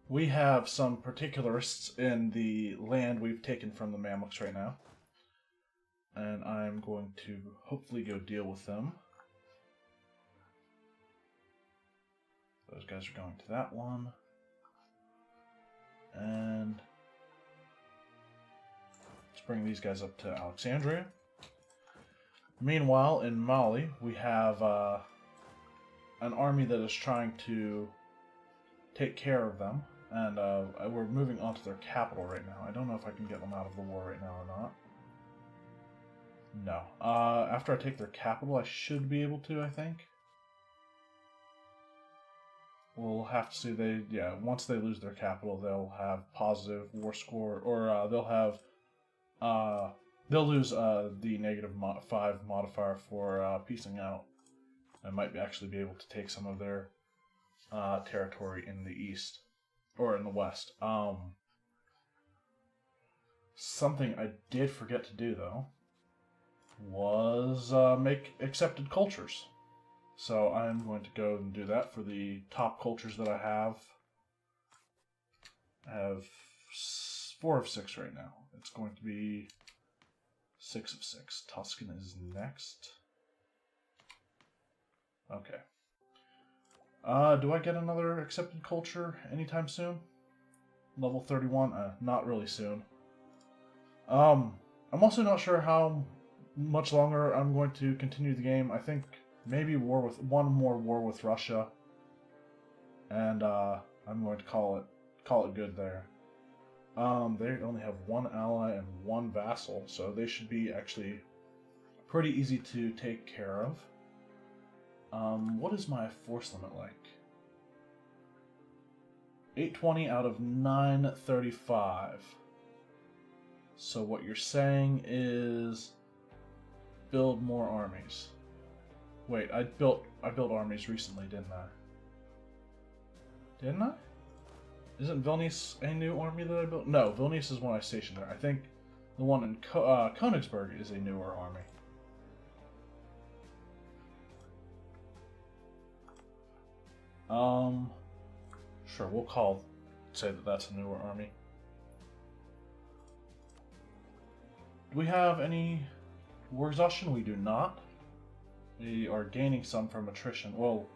We have some particularists in the land we've taken from the Mamluks right now. And I'm going to hopefully go deal with them. Those guys are going to that one. And let's bring these guys up to Alexandria. Meanwhile, in Mali, we have an army that is trying to take care of them. And we're moving on to their capital right now. I don't know if I can get them out of the war right now or not. No. After I take their capital, I should be able to, I think. We'll have to see. Once they lose their capital, they'll have positive war score, or they'll lose the -5 modifier for piecing out. I might actually be able to take some of their territory in the east, or in the west. Something I did forget to do, though, was make accepted cultures. So I'm going to go and do that for the top cultures that I have. I have 4 of 6 right now. It's going to be 6 of 6. Tuscan is next. Okay. Do I get another accepted culture anytime soon? Level 31? Not really soon. I'm also not sure how much longer I'm going to continue the game. I think maybe one more war with Russia, and I'm going to call it good there. They only have 1 ally and 1 vassal, so they should be actually pretty easy to take care of. What is my force limit like? 820 out of 935. So what you're saying is build more armies. Wait, I built armies recently, didn't I? Didn't I? Isn't Vilnius a new army that I built? No, Vilnius is one I stationed there. I think the one in Königsberg is a newer army. Sure, we'll say that that's a newer army. Do we have any war exhaustion? We do not. We are gaining some from attrition. Well,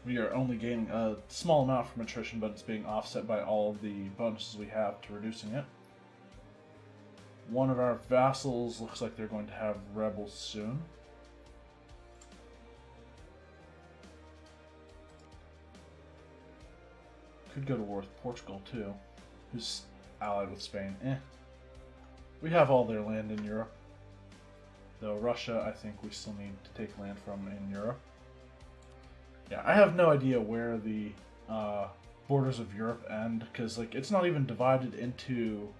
we are only gaining a small amount from attrition, but it's being offset by all of the bonuses we have to reducing it. One of our vassals looks like they're going to have rebels soon. Could go to war with Portugal too, who's allied with Spain. We have all their land in Europe. Though Russia, I think we still need to take land from in Europe. Yeah, I have no idea where the borders of Europe end, because it's not even divided into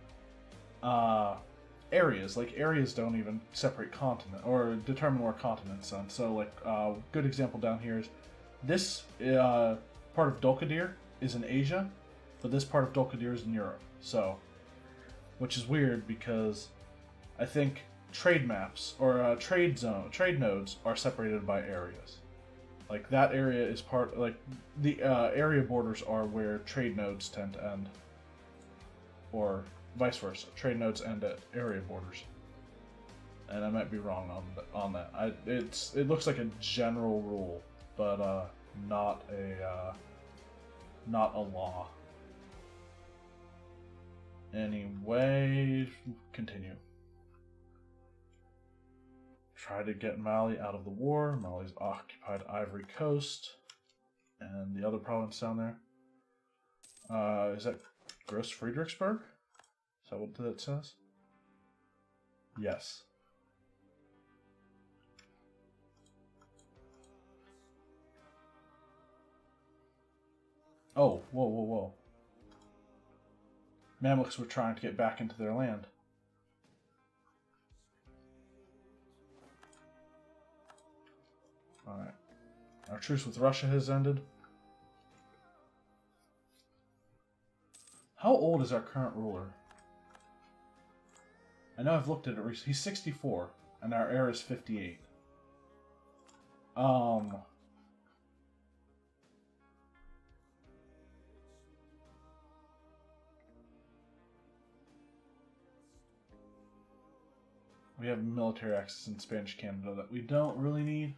areas. Areas don't even separate continent or determine where continents end. So good example down here is this part of Dolkadir is in Asia, but this part of Dolkadir is in Europe. So, which is weird because I think trade maps or trade nodes are separated by areas. That area is the area borders are where trade nodes tend to end, or vice versa. Trade nodes end at area borders, and I might be wrong on that. It looks like a general rule, but not a law. Anyway, continue. Try to get Mali out of the war. Mali's occupied Ivory Coast and the other province down there. Is that Gross Friedrichsburg? Is that what that says? Yes. Oh, whoa. Mamluks were trying to get back into their land. Alright. Our truce with Russia has ended. How old is our current ruler? I know I've looked at it recently. He's 64, and our heir is 58. We have military access in Spanish Canada that we don't really need,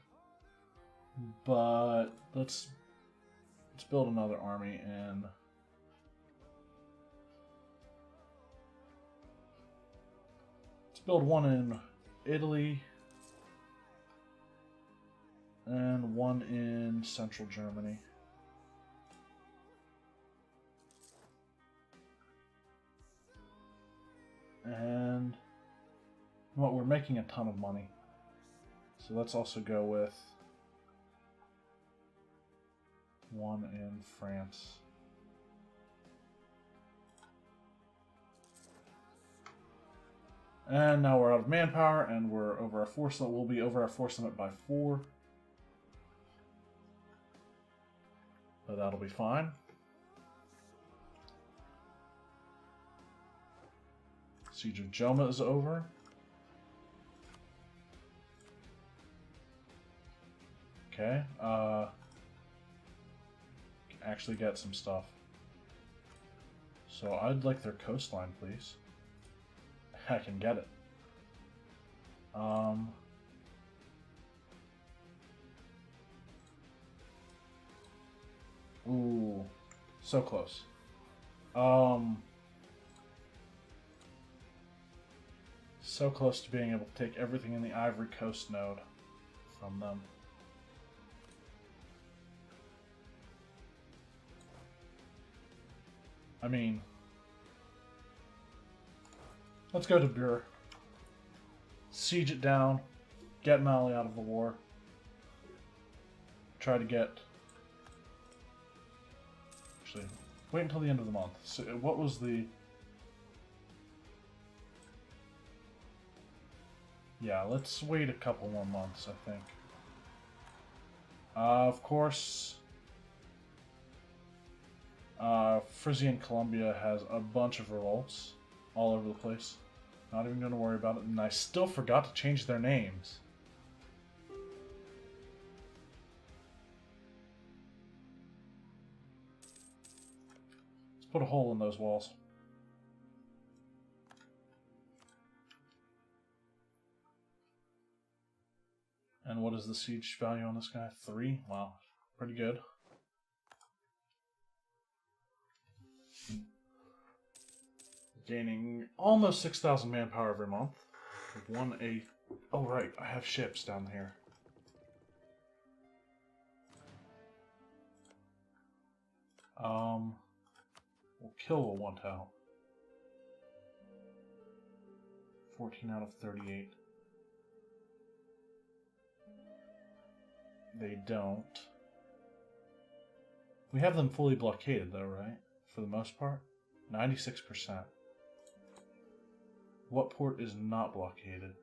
but let's build another army and let's build one in Italy and one in central Germany. And well, we're making a ton of money, so let's also go with one in France. And now we're out of manpower, and we're over our force limit. We'll be over our force limit by 4. But that'll be fine. Siege of Joma is over. Okay, actually get some stuff. So I'd like their coastline, please. I can get it. Ooh, so close. So close to being able to take everything in the Ivory Coast node from them. I mean, let's go to Bur. Siege it down. Get Mali out of the war. Try to get... Actually, wait until the end of the month. So what was the... Yeah, let's wait a couple more months, I think. Of course... Frisian Columbia has a bunch of revolts all over the place. Not even going to worry about it. And I still forgot to change their names. Let's put a hole in those walls. And what is the siege value on this guy? 3? Wow, pretty good. Gaining almost 6,000 manpower every month. Oh right, I have ships down here. We'll kill a one-tau. 14 out of 38. They don't. We have them fully blockaded though, right? For the most part? 96%. What port is not blockaded?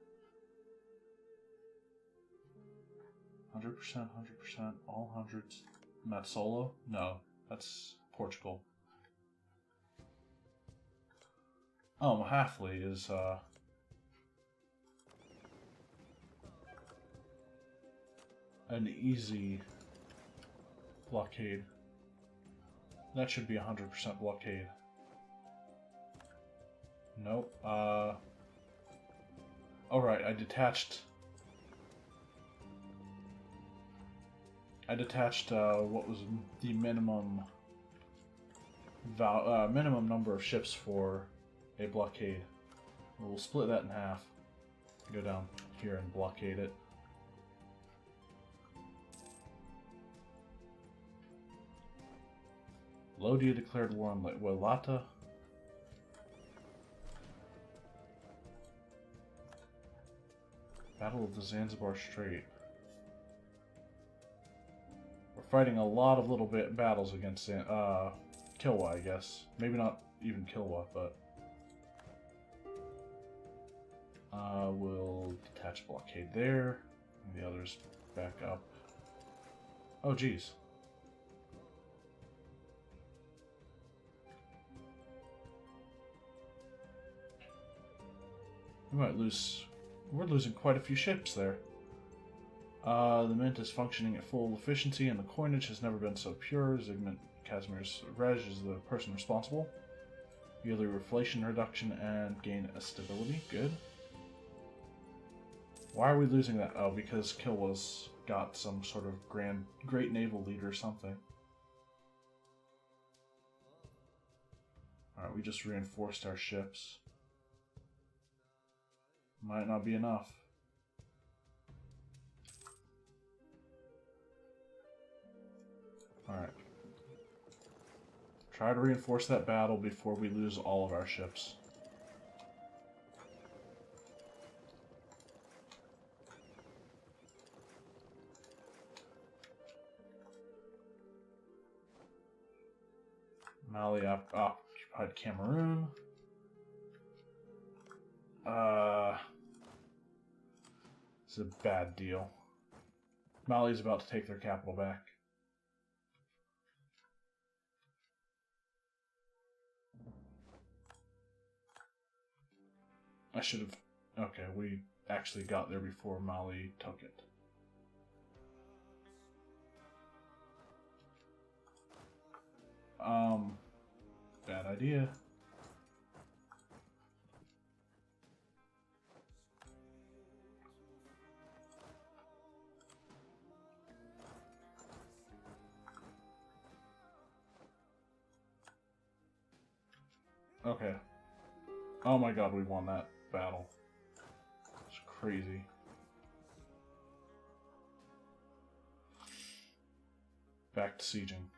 100%, 100%, all hundreds. Matsolo? No, that's Portugal. Oh, Mahafli is, an easy blockade. That should be 100% blockade. Nope. Alright, I detached what was the minimum number of ships for a blockade. We'll split that in half. Go down here and blockade it. Lodi declared war on Wellata. Battle of the Zanzibar Strait. We're fighting a lot of little battles against Kilwa, I guess. Maybe not even Kilwa, but we'll detach blockade there. And the others back up. Oh, geez. We might lose. We're losing quite a few ships there. The mint is functioning at full efficiency, and the coinage has never been so pure. Zygmunt Casimir's Rej is the person responsible. Yearly inflation reduction and gain a stability. Good. Why are we losing that? Oh, because Kilwa's got some sort of great naval leader or something. Alright, we just reinforced our ships. Might not be enough. Alright. Try to reinforce that battle before we lose all of our ships. Mali occupied Cameroon. It's a bad deal. Mali's about to take their capital back. I should have... Okay, we actually got there before Mali took it. Bad idea. Okay. Oh my god, we won that battle. It's crazy. Back to sieging.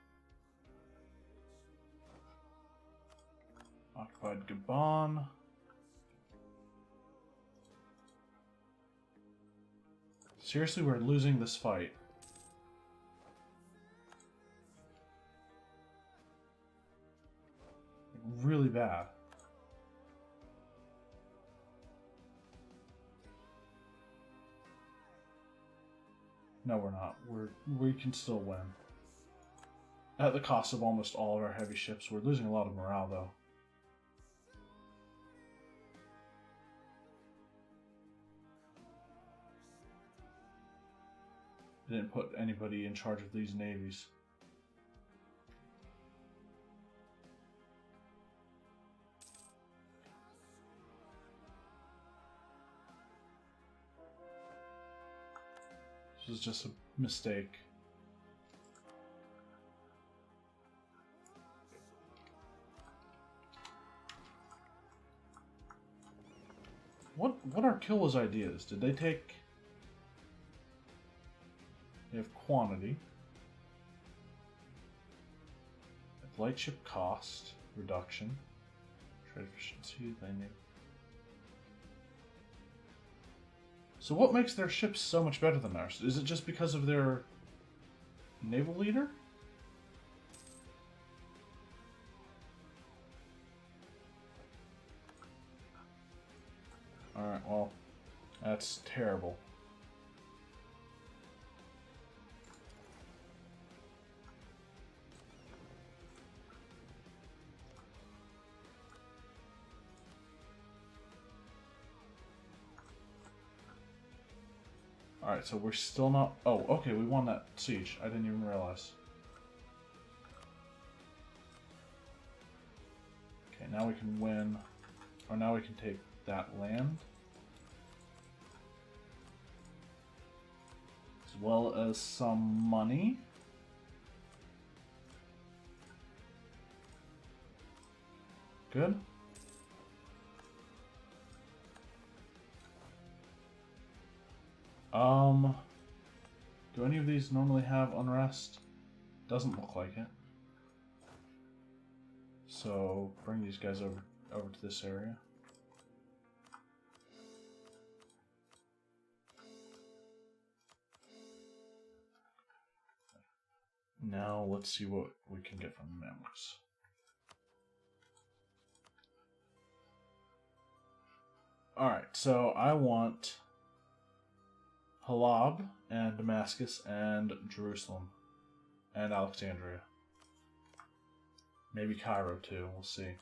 Occupied Gabon. Seriously, we're losing this fight. Really bad. No, we're not. We can still win. At the cost of almost all of our heavy ships. We're losing a lot of morale, though. They didn't put anybody in charge of these navies. This was just a mistake. What are Kilwa's ideas? Did they take... They have quantity. Light ship cost reduction. Trade efficiency, landing. So what makes their ships so much better than ours? Is it just because of their naval leader? Alright, well, that's terrible. Alright, so we're still not... Oh, okay, we won that siege. I didn't even realize. Okay, now we can win... Or now we can take that land. As well as some money. Good. Do any of these normally have unrest? Doesn't look like it. So bring these guys over to this area. Now let's see what we can get from the Mamluks. Alright, so I want Halab and Damascus and Jerusalem and Alexandria. Maybe Cairo too, we'll see.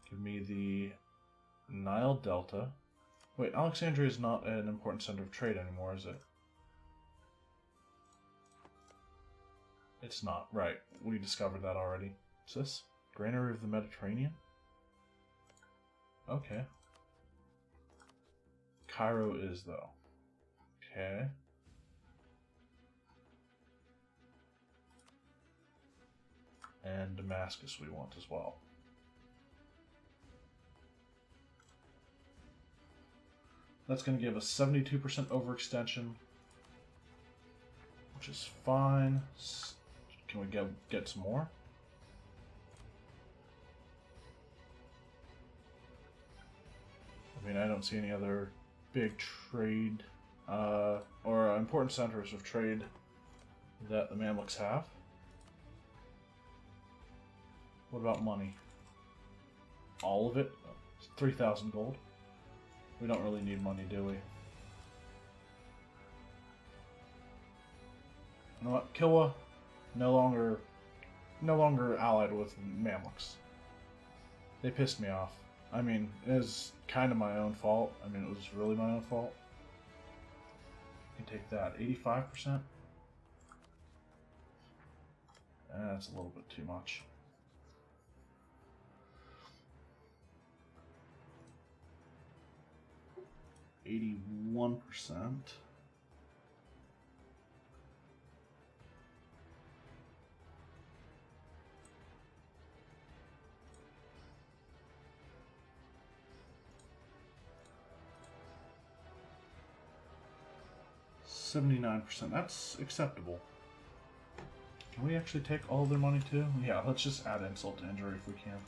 Give me the Nile Delta. Wait, Alexandria is not an important center of trade anymore, is it? It's not. Right. We discovered that already. What's this? Granary of the Mediterranean? Okay. Cairo is, though. Okay. And Damascus we want as well. That's going to give us 72% overextension, which is fine. Can we get some more? I mean, I don't see any other big trade or important centers of trade that the Mamluks have. What about money? All of it? 3,000 gold. We don't really need money, do we? You know what? Kilwa, no longer allied with Mamluks. They pissed me off. I mean, it was kind of my own fault. I mean, it was really my own fault. You can take that. 85%? That's a little bit too much. %81%. %79%. That's acceptable. Can we actually take all their money too? Yeah, let's just add insult to injury if we can.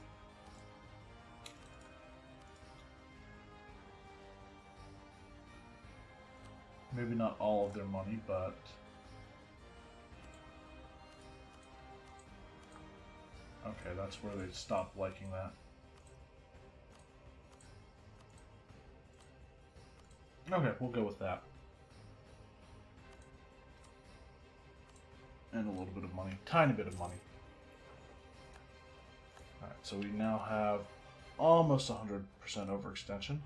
Maybe not all of their money, but okay, that's where they stopped liking that. Okay, we'll go with that. And a little bit of money. Tiny bit of money. Alright, so we now have almost 100% overextension.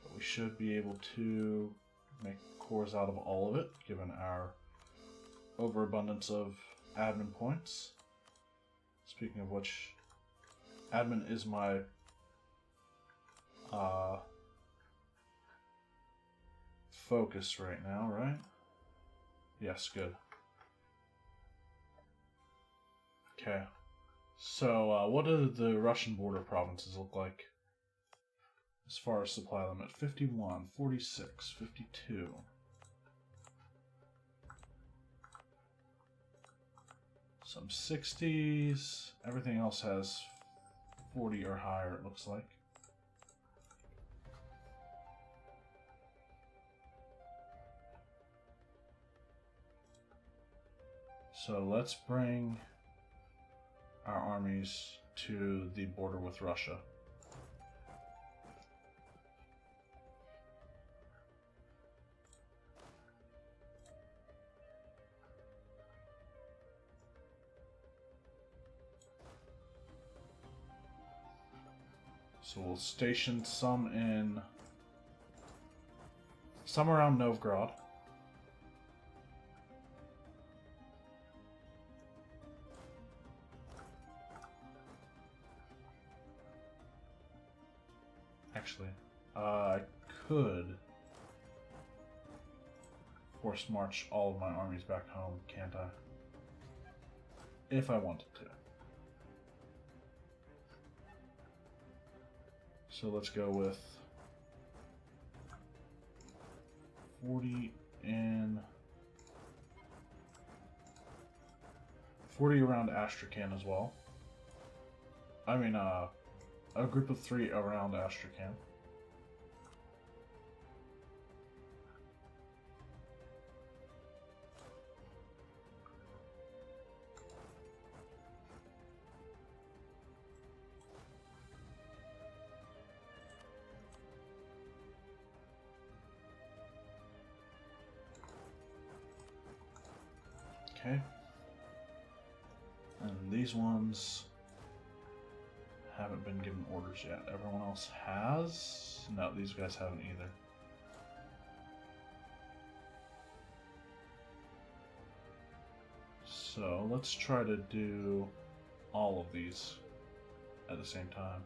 But we should be able to make cores out of all of it, given our overabundance of admin points. Speaking of which, admin is my focus right now, right? Yes, good. Okay. So, what do the Russian border provinces look like? As far as supply limit, 51, 46, 52. Some 60s. Everything else has 40 or higher, it looks like. So let's bring our armies to the border with Russia. So we'll station some around Novgorod. Actually, I could force march all of my armies back home, can't I? If I wanted to. So let's go with 40 and 40 around Astrakhan as well. I mean, a group of 3 around Astrakhan. Okay. And these ones haven't been given orders yet. Everyone else has? No, these guys haven't either. So let's try to do all of these at the same time.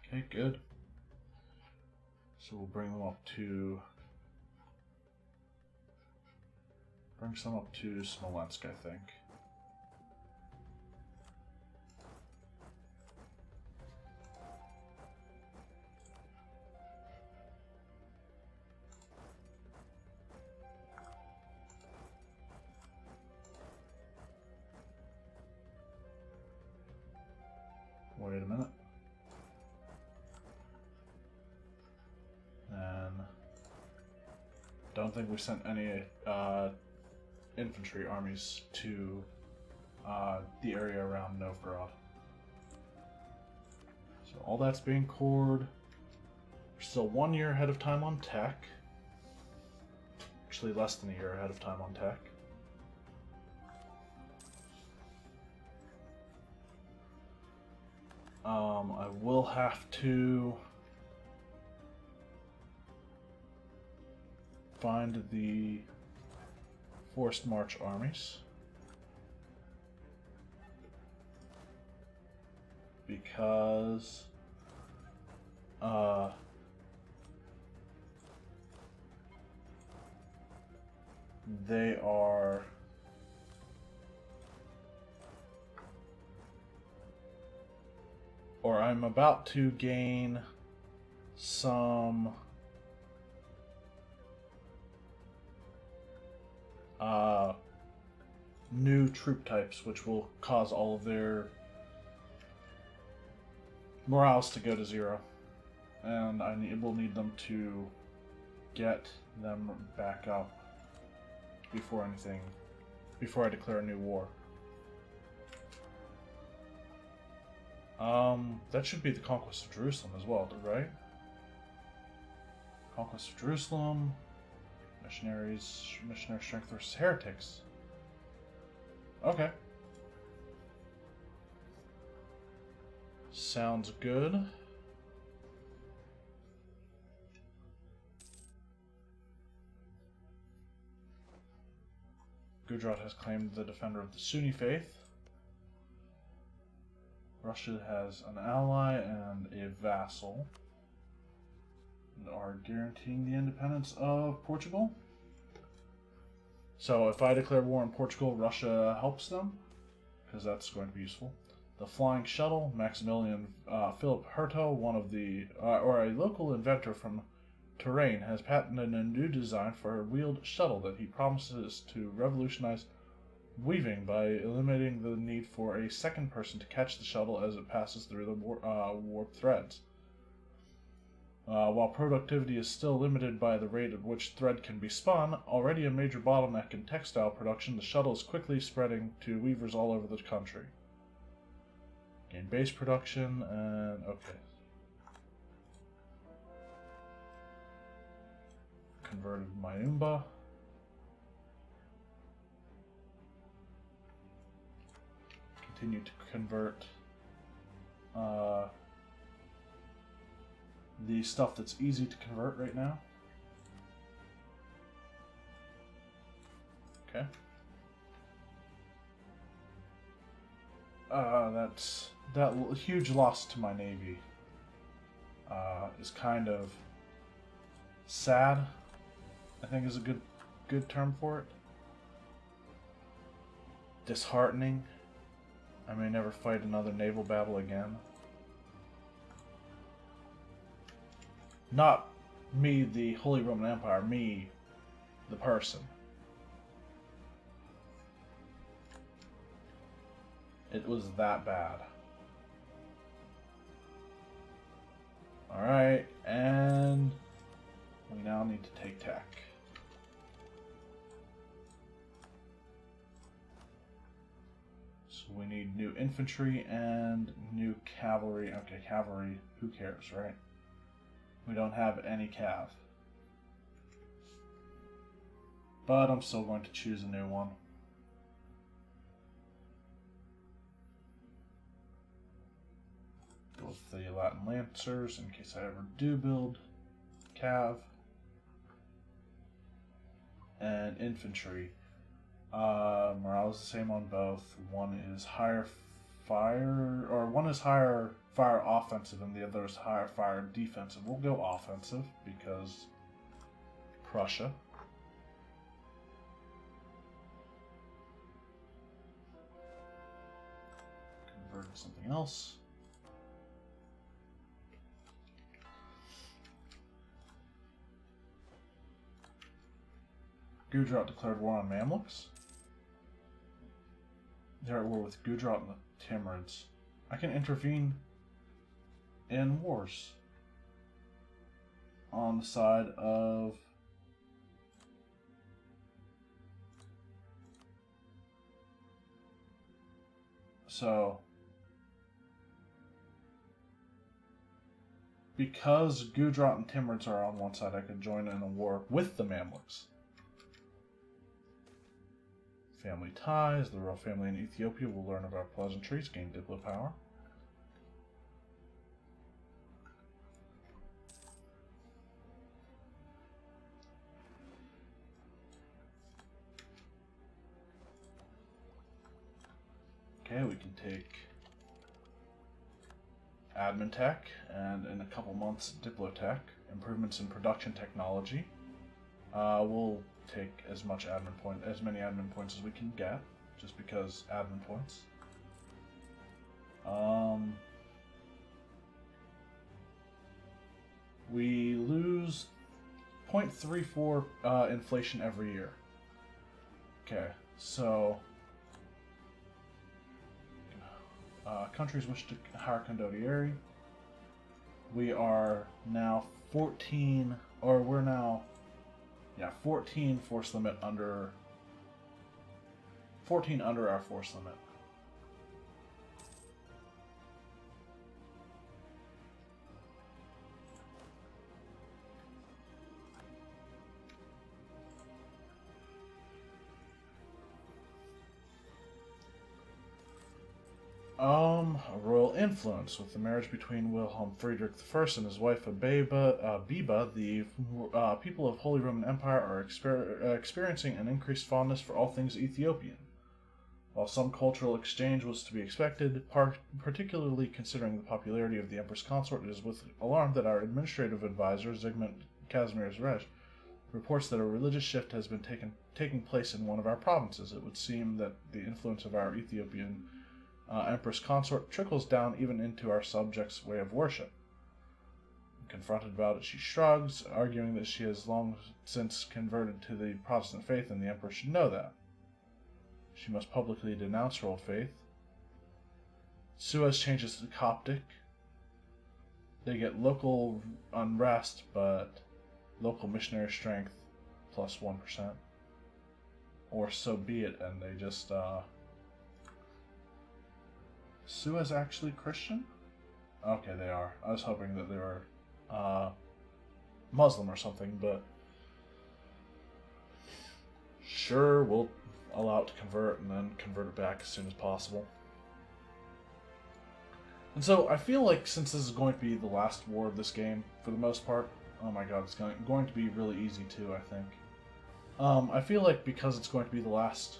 Okay, good. So we'll bring them up to... bring some up to Smolensk, I think. Wait a minute. And don't think we sent any infantry armies to the area around Novgorod. So all that's being cored. We're still 1 year ahead of time on tech. Actually less than a year ahead of time on tech. I will have to find the forced march armies because they are or I'm about to gain some new troop types, which will cause all of their morales to go to 0. And will need them to get them back up before I declare a new war. That should be the conquest of Jerusalem as well, right? Conquest of Jerusalem, missionary strength versus heretics. Okay. Sounds good. Gujarat has claimed the defender of the Sunni faith. Russia has an ally and a vassal and are guaranteeing the independence of Portugal. So if I declare war on Portugal, Russia helps them, because that's going to be useful. The flying shuttle, Maximilian Philip Herto, one of the or a local inventor from Touraine, has patented a new design for a wheeled shuttle that he promises to revolutionize weaving by eliminating the need for a second person to catch the shuttle as it passes through the warp threads. While productivity is still limited by the rate at which thread can be spun, already a major bottleneck in textile production, the shuttle is quickly spreading to weavers all over the country. Gain base production and okay. Converted Mayumba. Continue to convert the stuff that's easy to convert right now. Okay. That huge loss to my navy is kind of sad, I think is a good term for it. Disheartening. I may never fight another naval battle again. Not me, the Holy Roman Empire, me, the person. It was that bad. Alright, and we now need to take tech. So we need new infantry and new cavalry. Okay, cavalry, who cares, right? We don't have any cav. But I'm still going to choose a new one. Go with the Latin Lancers in case I ever do build Cav. And infantry. Morale is the same on both. One is higher fire, or one is higher fire offensive and the other is higher fire defensive. We'll go offensive because Prussia. Convert to something else. Gujarat declared war on Mamluks. They're at war with Gujarat and the Timurids. I can intervene in wars on the side of because Gujarat and Timurids are on one side, I could join in a war with the Mamluks. Family ties. The royal family in Ethiopia will learn about pleasantries, gain diplo power. Okay, we can take admin tech and in a couple months diplo tech. Improvements in production technology. We'll take as many admin points as we can get, just because admin points. We lose 0.34 inflation every year. Okay, so countries wish to hire condottieri. We are now 14, or we're now 14 force limit under 14 under our force limit. A royal influence with the marriage between Wilhelm Friedrich I and his wife Biba, the people of Holy Roman Empire are experiencing an increased fondness for all things Ethiopian. While some cultural exchange was to be expected, particularly considering the popularity of the Empress Consort, it is with alarm that our administrative advisor, Zygmunt Kazimierz Rej, reports that a religious shift has been taking place in one of our provinces. It would seem that the influence of our Ethiopian Empress Consort trickles down even into our subjects' way of worship. Confronted about it, she shrugs, arguing that she has long since converted to the Protestant faith and the Emperor should know that. She must publicly denounce her old faith. Suez changes to Coptic. They get local unrest, but local missionary strength plus 1%. Or so be it, and they just, Suez actually Christian? Okay, they are. I was hoping that they were Muslim or something, but sure, we'll allow it to convert and then convert it back as soon as possible. And so I feel like since this is going to be the last war of this game, for the most part, oh my god, it's going to be really easy too, I think. I feel like because it's going to be the last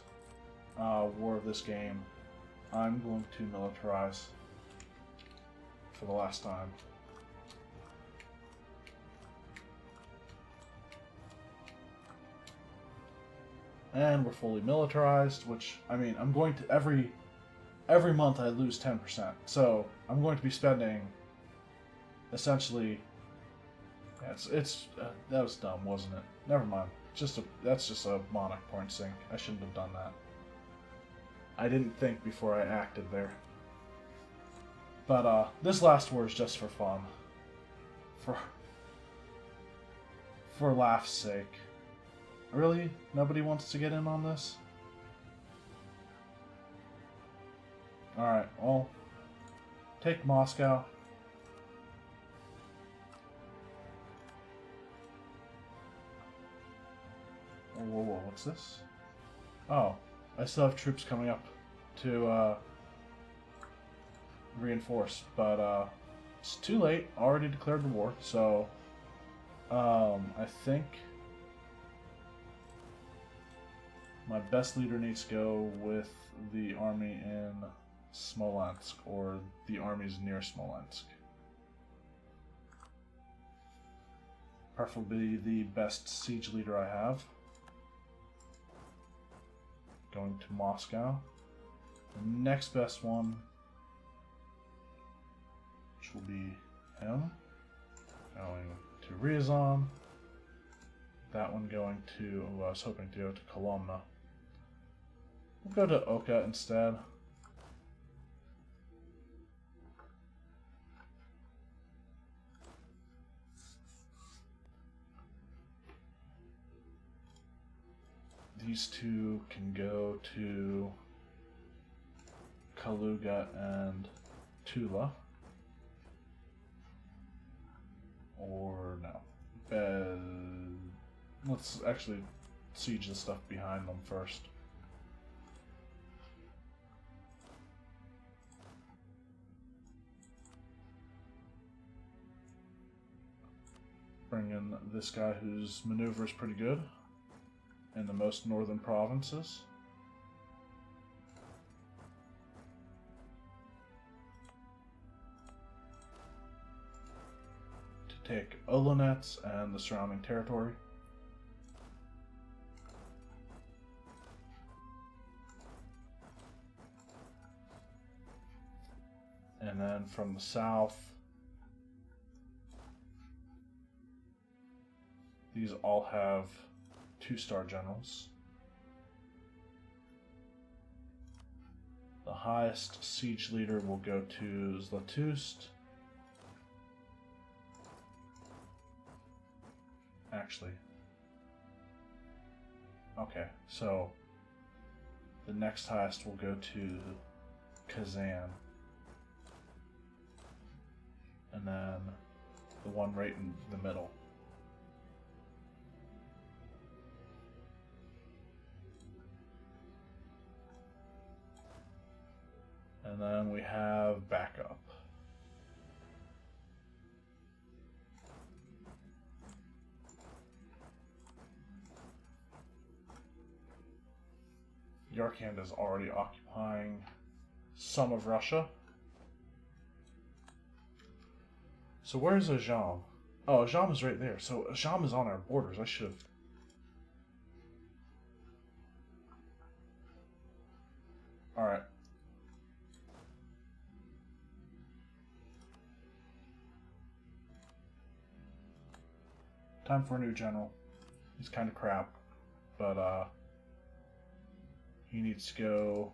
war of this game, I'm going to militarize for the last time. And we're fully militarized, which, I mean, I'm going to, every month I lose 10%. So I'm going to be spending, essentially, that was dumb, wasn't it? Never mind. That's just a monarch point sink. I shouldn't have done that. I didn't think before I acted there. But this last war is just for fun. For laugh's sake. Really? Nobody wants to get in on this? Alright, well, take Moscow. Whoa, what's this? Oh, I still have troops coming up to reinforce, but It's too late. Already declared the war. So, I think my best leader needs to go with the army in Smolensk, or the armies near Smolensk. Preferably the best siege leader I have. Going to Moscow. The next best one, which will be him, going to Ryazan. That one going to, I was hoping to go to Kolomna. We'll go to Oka instead. These two can go to Kaluga and Tula. Or no. Let's actually siege the stuff behind them first. Bring in this guy whose maneuver is pretty good in the most northern provinces. To take Olonets and the surrounding territory. And then from the south, these all have 2-star generals. The highest siege leader will go to Zlatust. Actually, okay, so the next highest will go to Kazan. And then the one right in the middle. And then we have backup. Yarkand is already occupying some of Russia. So where's Ajam? Oh, Ajam is right there. So Ajam is on our borders. I should have... Alright. Time for a new general. He's kind of crap, but he needs to go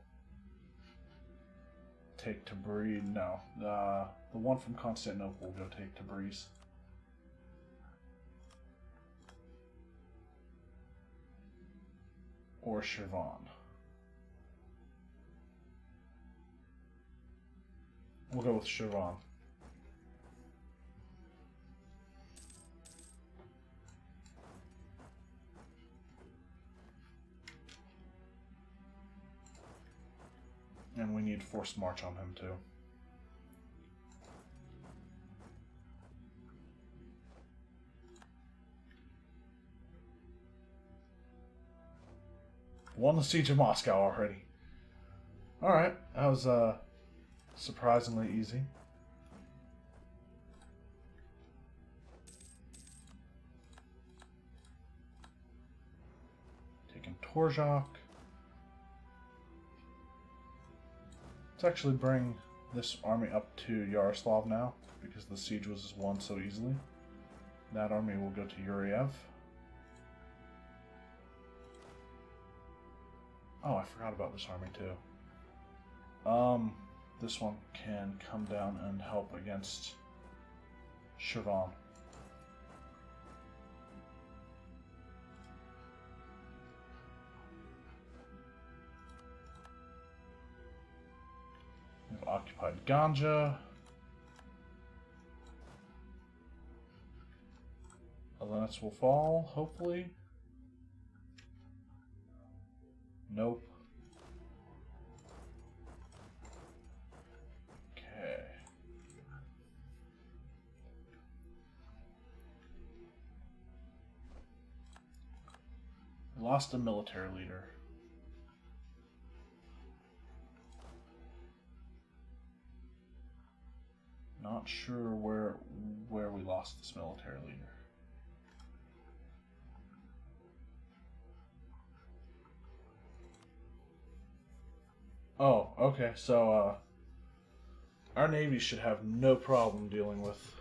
take Tabriz. No, the one from Constantinople will go take Tabriz. Or Shirvan. We'll go with Shirvan. And we need forced march on him too. Won the siege of Moscow already. Alright, that was surprisingly easy. Taking Torzhok. Let's actually bring this army up to Yaroslav now, because the siege was won so easily. That army will go to Yuriev. Oh, I forgot about this army too. This one can come down and help against Shirvan. We've occupied Ganja. Olonets will fall, hopefully. Nope. Okay. lost a military leader. Not sure where we lost this military leader. Oh, okay. So our navy should have no problem dealing with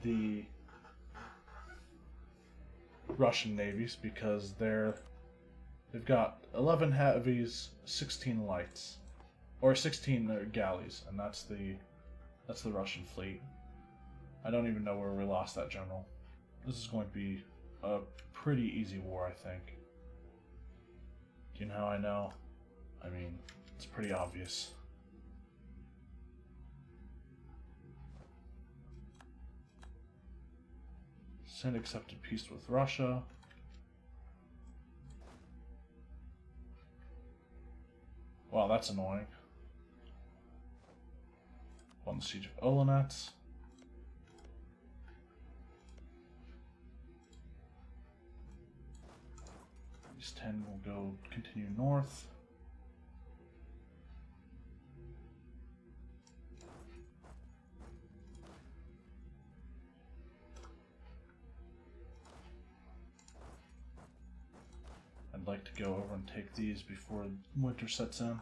the Russian navies because they've got 11 heavies, 16 lights, or 16 galleys, and that's the Russian fleet. I don't even know where we lost that general. This is going to be a pretty easy war, I think. Do you know how I know? I mean, it's pretty obvious. Send accepted peace with Russia. Wow, that's annoying. Won the siege of Olonets. These 10 will go continue north. I'd like to go over and take these before winter sets in.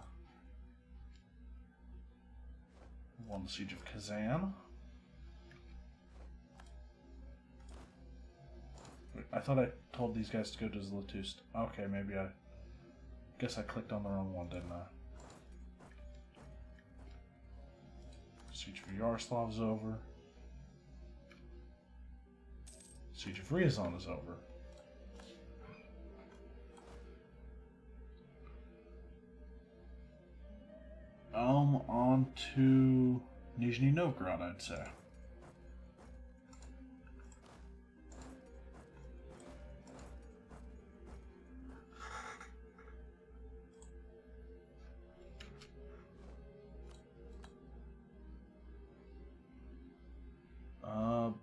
Won the siege of Kazan. Wait, I thought I told these guys to go to Zlatust. Okay, maybe I guess I clicked on the wrong one, didn't I? Siege of Yaroslavl is over. Siege of Ryazan is over. On to Nizhny Novgorod, I'd say.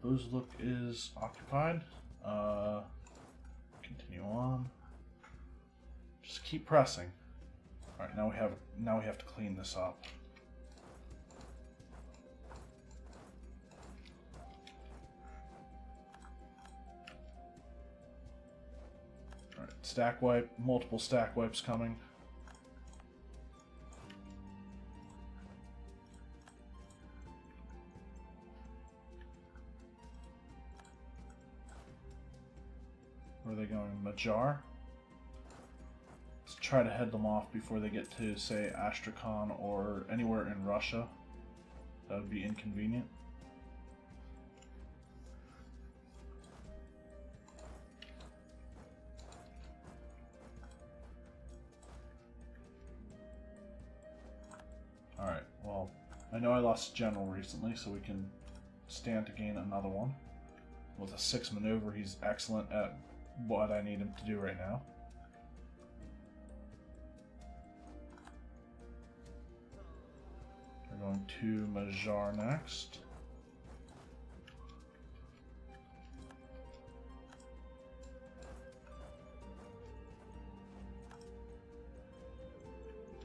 Buzluk is occupied. Continue on. Just keep pressing. All right, now we have to clean this up. All right, stack wipe, multiple stack wipes coming. Where are they going? Magyar? Let's try to head them off before they get to, say, Astrakhan or anywhere in Russia. That would be inconvenient. Alright, well, I know I lost a general recently, so we can stand to gain another one. With a 6 maneuver, he's excellent at what I need him to do right now. We're going to Magyar next.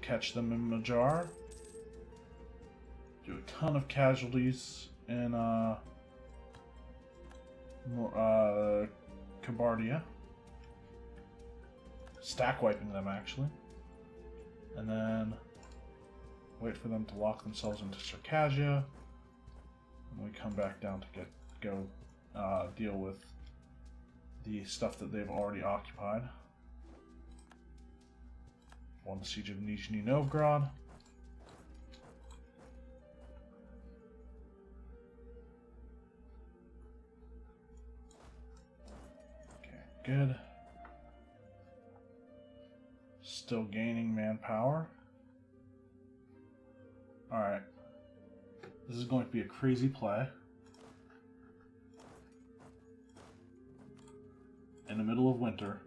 Catch them in Magyar. Do a ton of casualties in Kabardia. Stack wiping them actually. And then wait for them to lock themselves into Circassia. And we come back down to go deal with the stuff that they've already occupied. Won the siege of Nizhny Novgorod. Okay, good. Still gaining manpower. Alright. This is going to be a crazy play. In the middle of winter.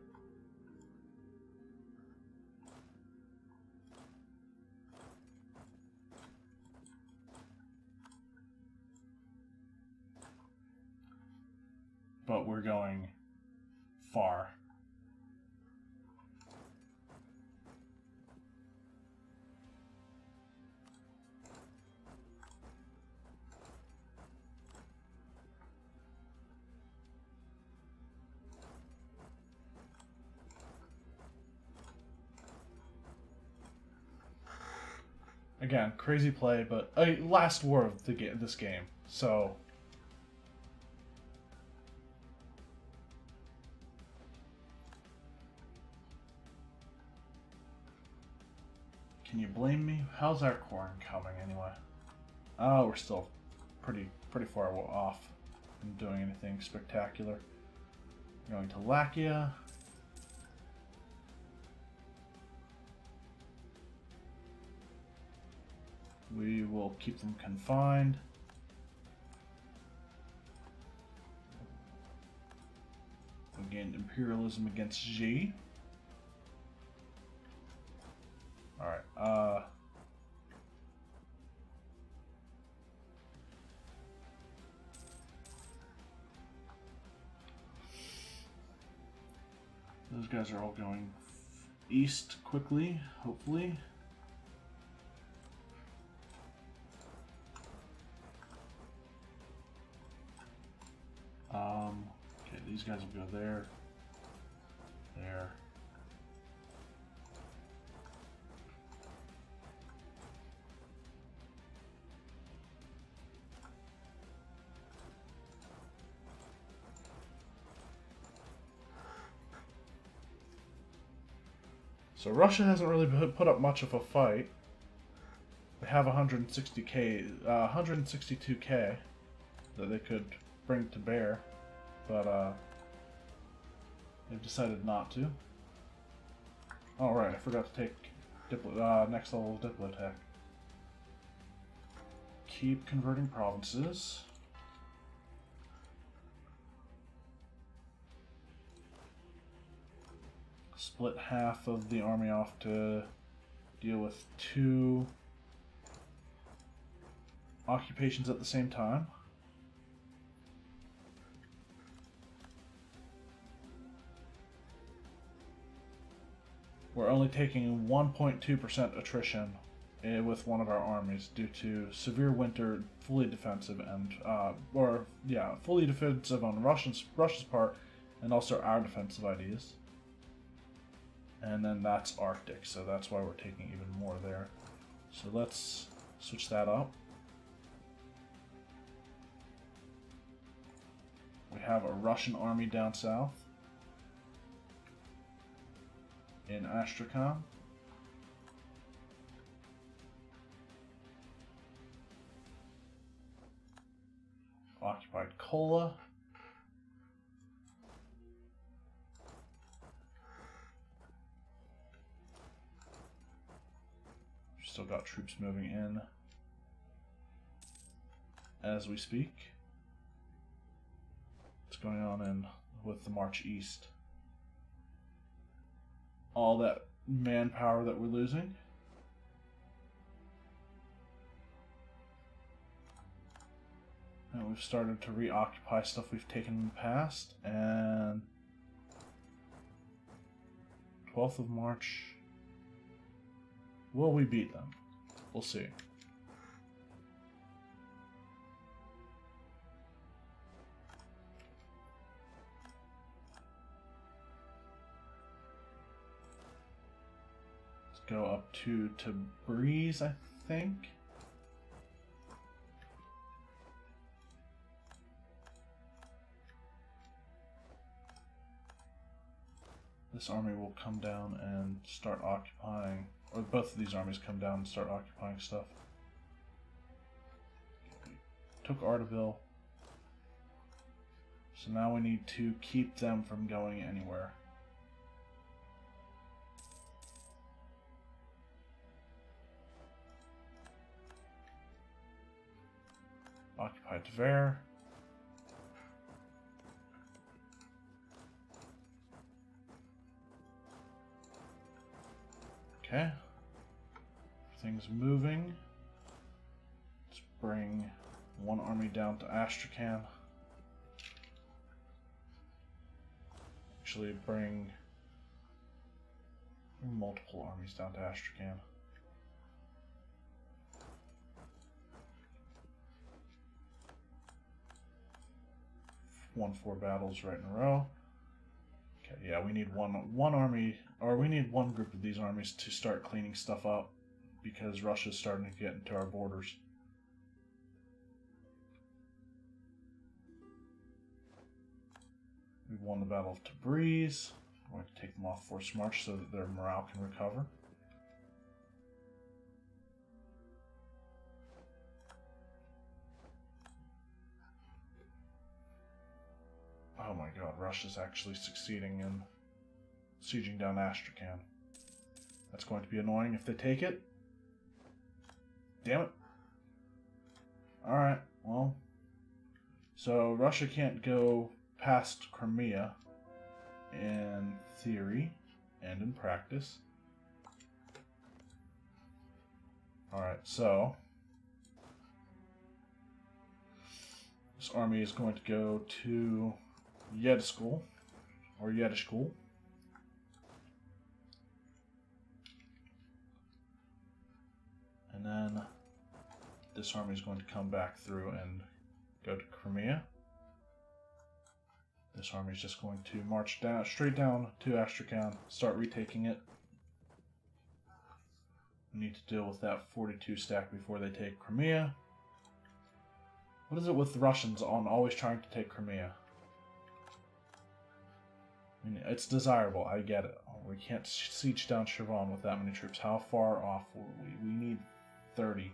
But we're going far. Again, crazy play, but last war of this game. So can you blame me? How's our corn coming anyway? Oh, we're still pretty far off from doing anything spectacular. Going to Lakia. We will keep them confined. We gained imperialism against G. Alright, those guys are all going east quickly, hopefully. Okay, these guys will go there, there. So Russia hasn't really put up much of a fight. They have 162k that they could bring to bear, but they've decided not to. Oh right, I forgot to take next level of Diplotech. Keep converting provinces. Split half of the army off to deal with 2 occupations at the same time. We're only taking 1.2% attrition with one of our armies due to severe winter, fully defensive, and fully defensive on Russia's part, and also our defensive ideas. And then that's Arctic, so that's why we're taking even more there. So let's switch that up. We have a Russian army down south in Astrakhan. Occupied Kola. Still got troops moving in as we speak. What's going on in with the march east? All that manpower that we're losing. And we've started to reoccupy stuff we've taken in the past. And 12th of March. Will we beat them? We'll see. Let's go up to Tabriz, I think. This army will come down and start occupying, or both of these armies come down and start occupying stuff. Took Ardabil. So now we need to keep them from going anywhere. Occupy Tver. Okay. Everything's moving. Let's bring one army down to Astrakhan. actually bring multiple armies down to Astrakhan. Won 4 battles right in a row. Okay, yeah, we need one army, or we need one group of these armies to start cleaning stuff up because Russia's starting to get into our borders. We've won the Battle of Tabriz. We're going to take them off forced march so that their morale can recover. Oh my god, Russia's actually succeeding in sieging down Astrakhan. That's going to be annoying if they take it. Damn it. Alright, well. So Russia can't go past Crimea in theory and in practice. Alright, so this army is going to go to Yedishkul, or Yedishkul. And then this army is going to come back through and go to Crimea. This army is just going to march down, straight down to Astrakhan, start retaking it. We need to deal with that 42 stack before they take Crimea. What is it with the Russians on always trying to take Crimea? I mean, it's desirable, I get it. We can't siege down Shirvan with that many troops. How far off were we? We need 30.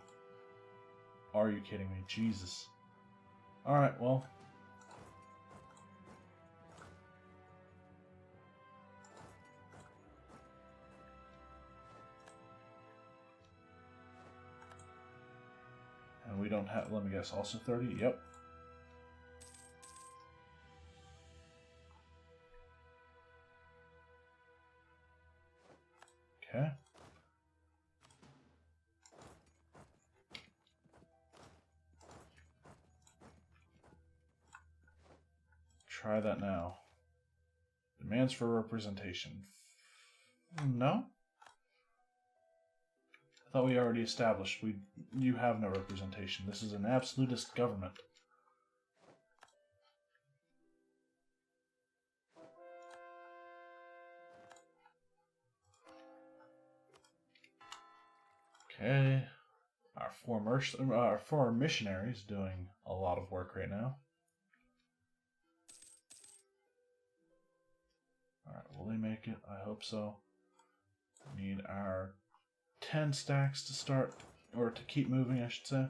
Are you kidding me? Jesus. Alright, well. And we don't have, let me guess, also 30? Yep. Okay. Try that now. Demands for representation. No? I thought we already established you have no representation. This is an absolutist government. Okay. Our four missionaries doing a lot of work right now. Alright, will they make it? I hope so. We need our 10 stacks to start, or to keep moving, I should say.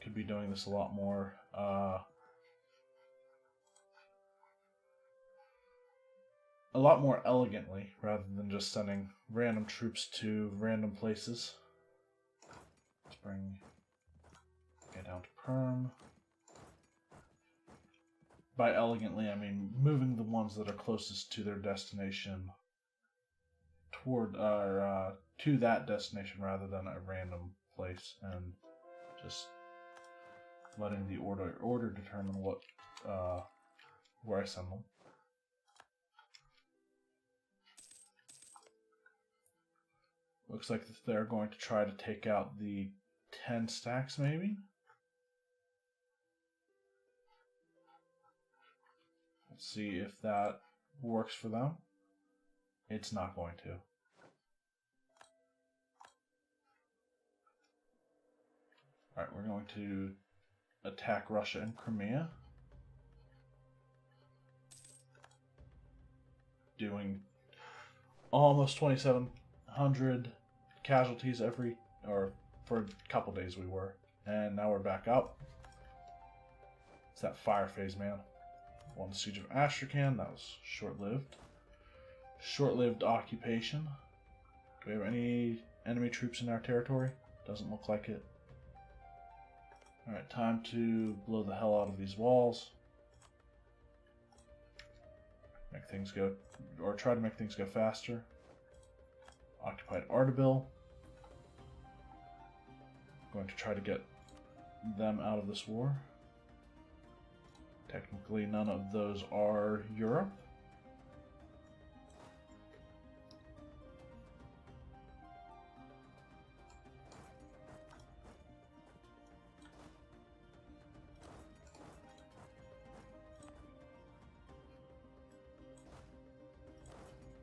Could be doing this a lot more. A lot more elegantly, rather than just sending random troops to random places. Let's bring it down to Perm. By elegantly, I mean moving the ones that are closest to their destination toward to that destination rather than a random place, and just letting the order determine what where I send them. Looks like they're going to try to take out the 10 stacks, maybe? Let's see if that works for them. It's not going to. Alright, we're going to attack Russia and Crimea. Doing almost 2,700 casualties for a couple days we were. And now we're back up. It's that fire phase, man. Won the siege of Astrakhan. That was short-lived. Short-lived occupation. Do we have any enemy troops in our territory? Doesn't look like it. Alright, time to blow the hell out of these walls. Make things go, or try to make things go faster. Occupied Ardabil. going to try to get them out of this war. Technically, none of those are Europe.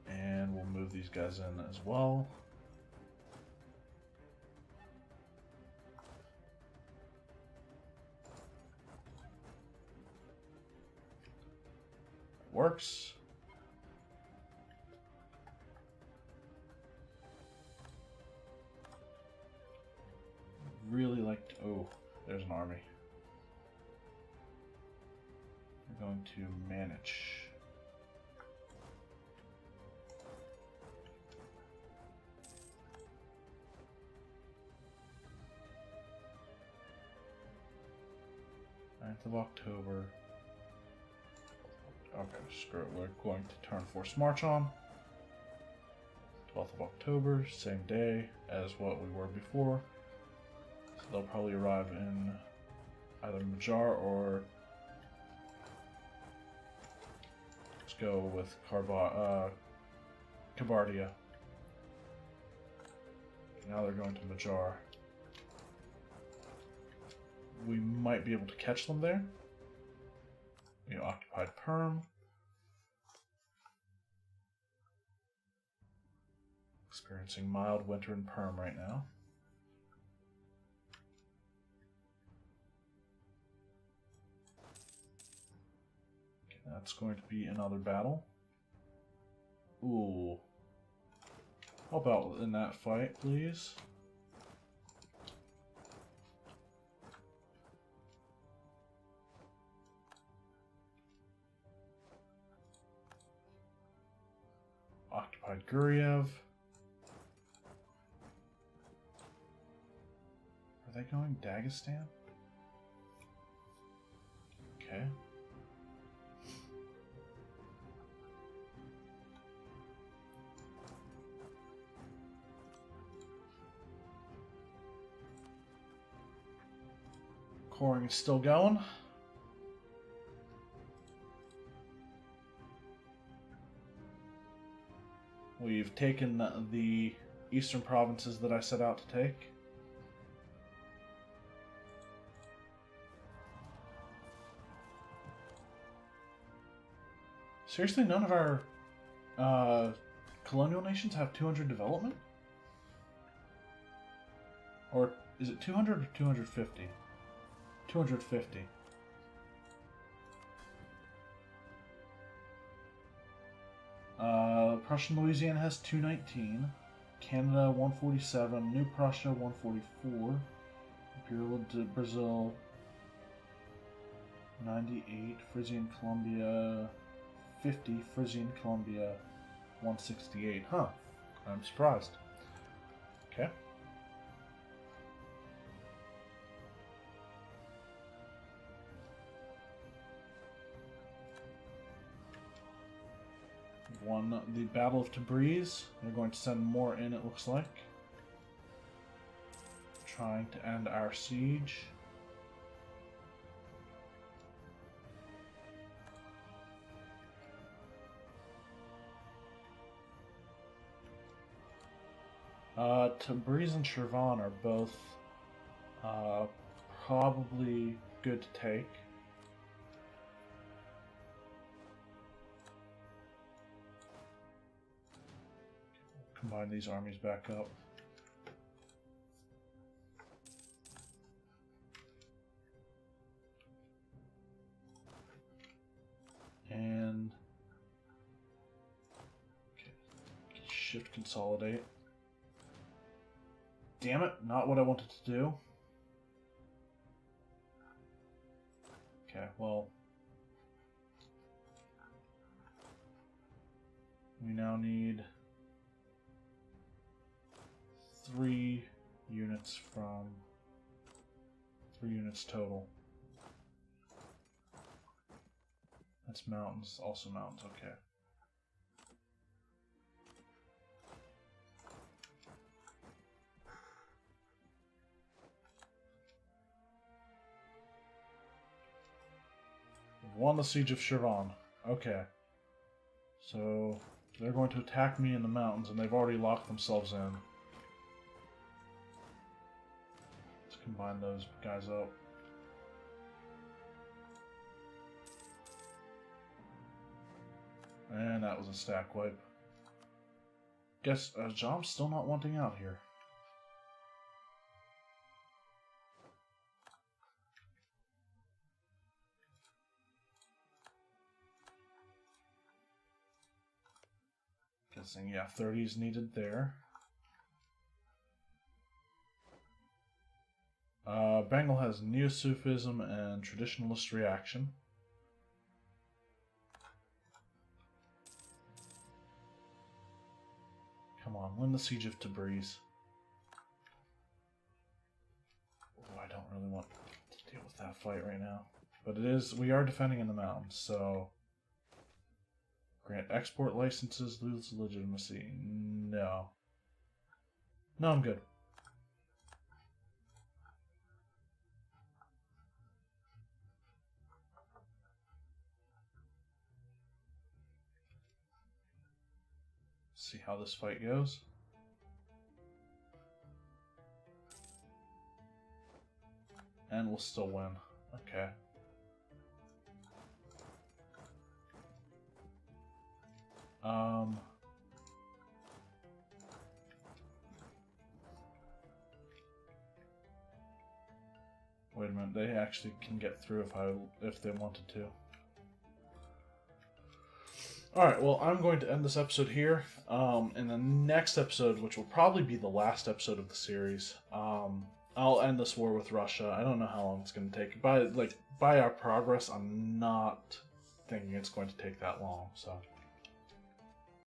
And we'll move these guys in as well. Works. Really like to, oh, there's an army. We're going to manage. Of October. Okay, screw it. We're going to turn force march on. 12th of October, same day as what we were before. So they'll probably arrive in either Majar or let's go with Kabardia. Now they're going to Majar. We might be able to catch them there. We occupied Perm. Experiencing mild winter in Perm right now. Okay, that's going to be another battle. Ooh. How about in that fight, please? Occupied Guriev. Are they going Dagestan? Okay. Coring is still going. We've taken the eastern provinces that I set out to take. Seriously, none of our colonial nations have 200 development? Or is it 200 or 250? 250. Prussian Louisiana has 219, Canada 147, New Prussia 144, Imperial Brazil 98, Frisian Columbia 50, Frisian Columbia 168. Huh, I'm surprised. Okay. Won the Battle of Tabriz. They're going to send more in, it looks like. Trying to end our siege. Tabriz and Shirvan are both probably good to take. Combine these armies back up. And okay. Shift consolidate. Damn it, not what I wanted to do. Okay, well, we now need 3 units total. That's mountains, also mountains, okay. won the siege of Shirvan. Okay. So they're going to attack me in the mountains, and they've already locked themselves in. Let's combine those guys up. And that was a stack wipe. Guess Jom's still not wanting out here. Guessing, yeah, 30 is needed there. Bengal has Neo-Sufism and Traditionalist Reaction. Come on, win the Siege of Tabriz. Oh, I don't really want to deal with that fight right now. But it is, we are defending in the mountains, so... Grant export licenses, lose legitimacy. No. No, I'm good. See how this fight goes. And we'll still win. Okay. Wait a minute, they actually can get through if they wanted to. Alright, well, I'm going to end this episode here. In the next episode, which will probably be the last episode of the series, I'll end this war with Russia. I don't know how long it's going to take. By our progress, I'm not thinking it's going to take that long, so...